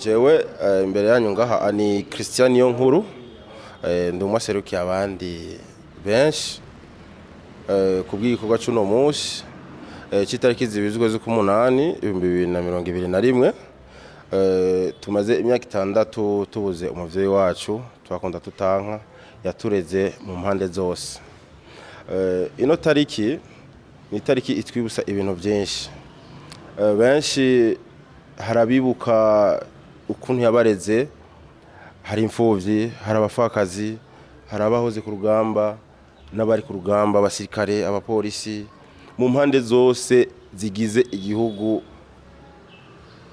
jewe imbere yanyu ngaha ni Christian Niyonkuru ndi umwaserukiye abandi benshi kubw'igikorwa cy'uno munsi cy'itariki zibizwe z'umunani 2021 tumaze imyaka 6 tubuze umuvyeyi wacu twakunda tutanka yatureze mu mpande zose. Ino tariki ni tariki itwibusa ibintu byinshi, benshi harabibuka ukuntu yabareze, hari imfuvyi, hari abafakazi, hari abahoze ku rugamba n'abari ku rugamba, abasirikare, abapolisi mu mpande zose zigize igihugu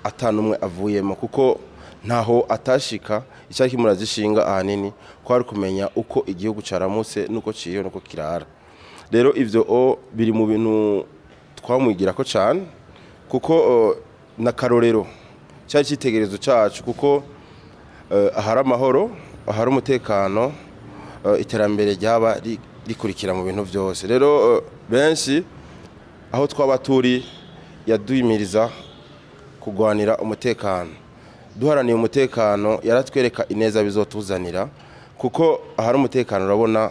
atanumwe avuyemo, kuko ntaho atashika icyari kimurazishinga ahanini ko ari kumenya uko igihugu caramutse nuko ciriyo nuko kirara. Rero ivyo biri mu bintu twamwigira ko cyane, kuko na karorero cyari cyitegerezo cyacu, kuko ahari amahoro, ahari umutekano, iterambere ryaba rikurikira mu bintu byose. Rero benshi aho twaba turi yaduhimiriza kugwanira umutekano, duharaniye umutekano, yaratwereka ineza bizotuzanira, kuko ahari umutekano urabona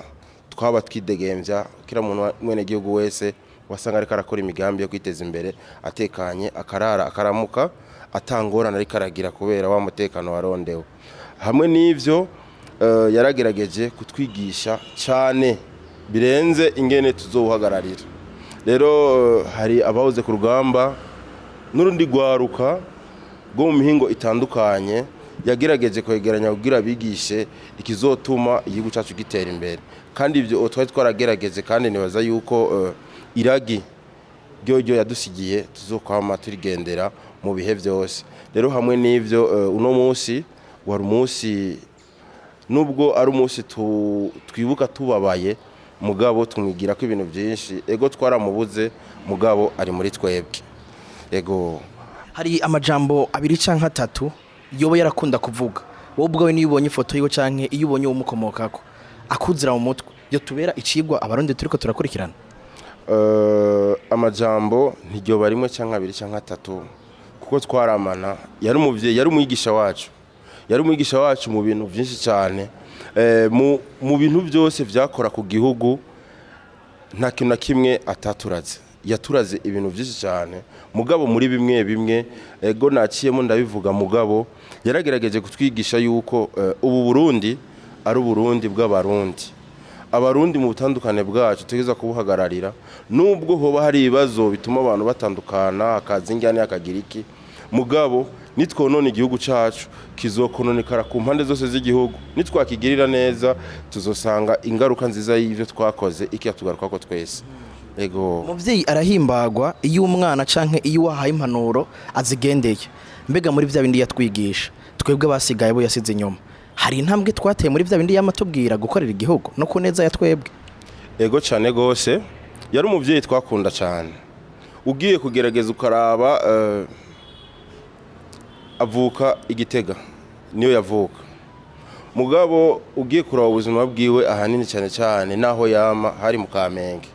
twaba twidegembya, kira muntu mwene gihugu wese wasanga ariko arakora imigambi yo kwiteza imbere atekanye, akarara akaramuka atangorana ariko aragira kubera wa mutekano warondewe. Hamwe n'ivyo yaragerageje kutwigisha cyane birenze ingene tuzobuhagararira. Rero hari abahoze ku rugamba n'urundi gwaruka rwo mu mihingo itandukanye yagerageje kwegeranya kugira bigishe ikizotuma igihugu cyacu gitera imbere, kandi ibyo twari twaragerageze, kandi nibaza yuko iragi ryo yadusigiye tuzokwama turigendera mu bihe byose. Rero hamwe n'ivyo uno munsi wari umunsi, nubwo ari umunsi twibuka tubabaye, mugabo tumwigira ko ibintu byinshi, ego twaramubuze mugabo ari muri twebwe. Ego hari amajambo 2 canke 3 yobo yarakunda kuvuga, wowe ubwawe niyo ubonye ifoto yiwe canke iyo ubonye umukomokako akuzira mu mutwe yo tubera icigwa abarundi turiko turakurikirana. Amajambo ntiryo barimwe canke 2 canke 3, kuko twaramana. Yari umuvyeyi, yari umwigisha wacu, yari umwigisha wacu mu bintu byinshi cyane, mu bintu byose vyakora ku gihugu, nta kintu na kimwe ataturaze. Yaturaze ibintu byinshi cyane, mugabo muri bimwe ego naciyemo ndabivuga, mugabo yaragerageje kutwigisha yuko ubu Burundi ari Burundi bw'abarundi. Abarundi mu butandukane bwacu tugeza kubuhagararira, nubwo hoba hari ibibazo bituma abantu batandukana, akazi ingane akagira iki, mugabo nitwonone igihugu cacu kizokononekara ku mpande zose z'igihugu. Nitwakigirira neza tuzosanga ingaruka nziza y'ivyo twakoze ikiyatugaruka ko twese. Ego umuvyeyi arahimbagwa iyo umwana canke iyo wahaye impanuro azigendeye. Mbega muri vya bindi yatwigisha twebwe basigaye bo yasize inyuma, hari intambwe twateye muri vya bindi yamatubwira gukorera igihugu no kuneza ya twebwe? Ego cyane gose, yari umuvyeyi twakunda cyane. Ugiye kugerageza ukaraba avuka Igitega, niyo yavuka, mugabo ugiye kuraba ubuzima bwiwe ahanini cyane naho yama hari mu Kamenge.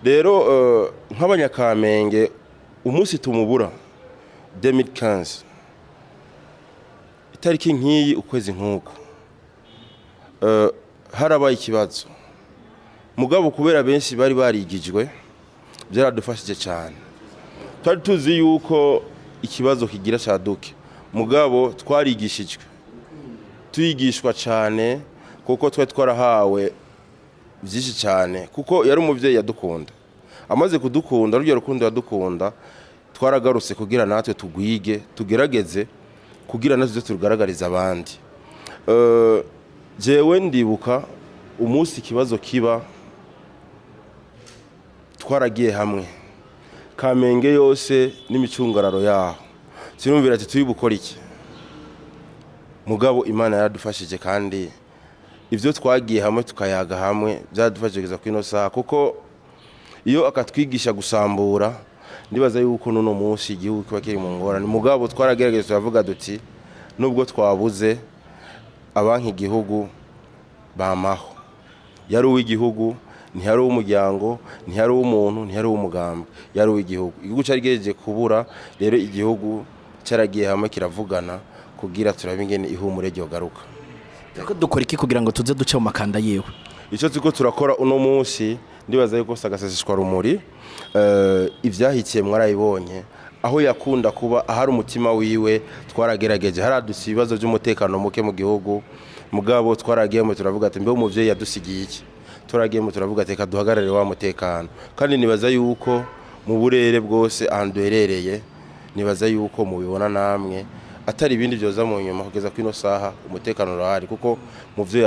Rero nk'abanyakamenge umunsi tumubura 2015 itariki nk'iyi ukwezi nk'uko harabaye ikibazo, mugabo kubera benshi bari barigijwe byaradufashije cyane. Twari tuzi yuko ikibazo kigira cyaduke, mugabo twarigishijwe, tuyigishwa cyane, kuko twari twarahawe byinshi cyane, kuko yari umuvyeyi yadukunda. Amaze kudukunda, rujya rukundo yadukunda, twaragarutse kugira natwe tugwige, tugerageze kugira natwe turugaragariza abandi. Jewe ndibuka umunsi ikibazo kiba, twaragiye hamwe Kamenge yose n'imicungararo yaho, sinumvira ati tuyibukora iki, mugabo Imana yaradufashije, kandi ivyo twagiye hamwe tukayaga hamwe byadufashije kwino saha, kuko iyo akatwigisha gusambura, ndibaza yuko nuno munsi igihugu kiba kiri mu ngorane. Mugabo twaragerageza turavuga duti nubwo twabuze abanki igihugu bamaho, yari uw'igihugu, ntihari uw'umuryango, ntihari uw'umuntu, ntihari uw'umugamba, yari uw'igihugu. Igihugu cyari gihejeje kubura, rero igihugu cyaragiye hamwe kiravugana kugira turabe ingene ihumure ryogaruka. Ko dukora iki kugira ngo tuze duce mu makanda yewe? Icyo turiko turakora uno munsi ndibaza yuko sagaseseshwa rumuri ivyahikiye mwarayibonye aho yakunda kuba ahari umutima wiwe twaragerageje haradutse ibibazo by'umutekano muke mu gihugu mugabo twaragiyemo turavuga ati mbe umuvyeyi yadusigiye iki turagiyemo turavuga ati kaduhagarare wa mutekano kandi nibaza yuko mu burere bwose ahantu herereye nibaza yuko mubibona namwe atari ibindi byoza mu nyuma kugeza kwino saha umutekano urahari kuko mu byo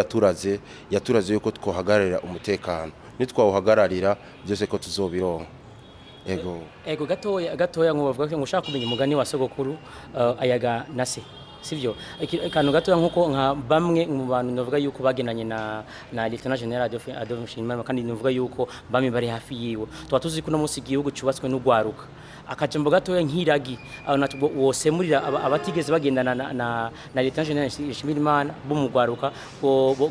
yaturaze yuko twohagararira umutekano nitwawuhagararira byose ko tuzobironka. Ego gatoya ngo bavuga ngo ushaka kumenya umugani wa sogokuru ayaga na se sivyo ikantu gatoya nkuko nka bamwe mu bantu navuga yuko bagenanye na Lieutenant General Adolphe Nshimiyimana kandi navuga yuko bamwe bari hafi yiwe twatuzi ko no munsi igihugu cyubatswe n'ugwaruka akajambo gatoya nk'iragi natubwo wose murira abatigeze bagendana na Lieutenant General Nshimiyimana bo mu gwaruka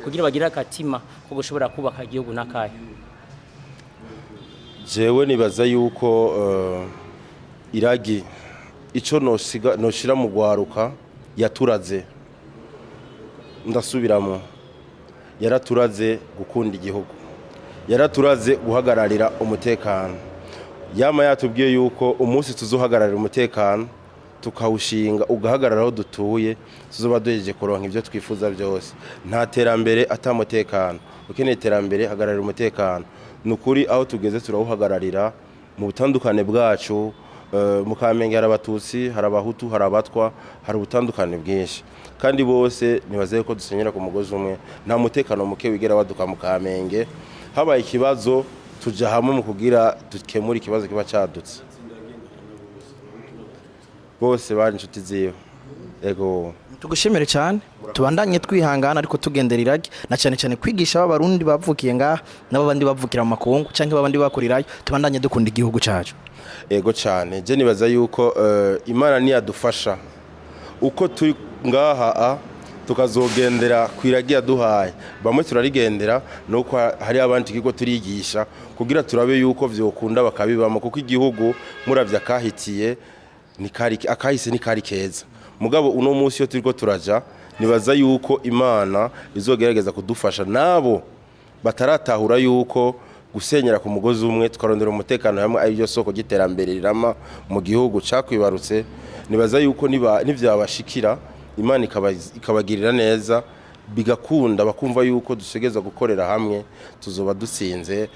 kugira bagira akatima ko gushobora kubaka igihugu nakaye. Jewe nibaza yuko iragi ico noshira mu gwaruka yaturaze ndasubiramo yaraturaze gukunda igihugu yaraturaze guhagararira umutekano yama yatubwiye yuko umunsi tuzohagararira umutekano tukawushinga ugahagararaho dutuye tuzoba duhejeje kuronka ibyo twifuza byose nta terambere atamutekano ukeneye terambere hagararira umutekano nukuri aho tugeze turawuhagararira mu butandukane bwacu mu Kamenge hari abatutsi hari abahutu hari abatwa hari ubutandukane bwinshi kandi bose nibaze ko dusenyera ku mugozi umwe nta mutekano muke wigera waduka mu Kamenge habaye ikibazo tuja hamwe mu kugira dukemura ikibazo kiba cadutse bose bari inshuti ziwe. Ego tugushimire cyane tubandanye twihangana ariko tugendera iragi na cyane cyane kwigisha abarundi bavukiye ngaha nabo bandi bavukira mu makungu canke babandi bakurirayo tubandanye dukunda igihugu cyacu. Ego cyane je nibaza yuko Imana ni yadufasha uko turi ngaha tukazogendera kwiragiye duhaye bamwe turarigendera nuko hari abandi kigo turigisha kugira turabe yuko vyokunda bakabibamo kuko igihugu muravya kahitiye akahise ni kari keza mugabo uno munsi yo turiko turaja nibaza yuko Imana izogerageza kudufasha nabo bataratahura yuko gusenyera ku mugozi umwe tukarondera umutekano hamwe ari byo soko giterambere rirama mu gihugu cakwibarutse nibaza yuko nivyabashikira Imana ikabagirira neza bigakunda bakumva yuko dusegeza gukorera hamwe tuzoba dutsinze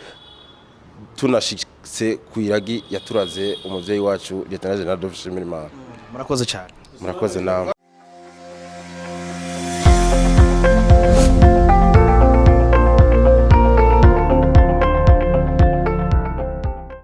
tunashitse kwiragi yaturaze umuvyeyi wacu Lieutenant General Adolphe Nshimiyimana. Murakoze cyane. Murakoze nawe.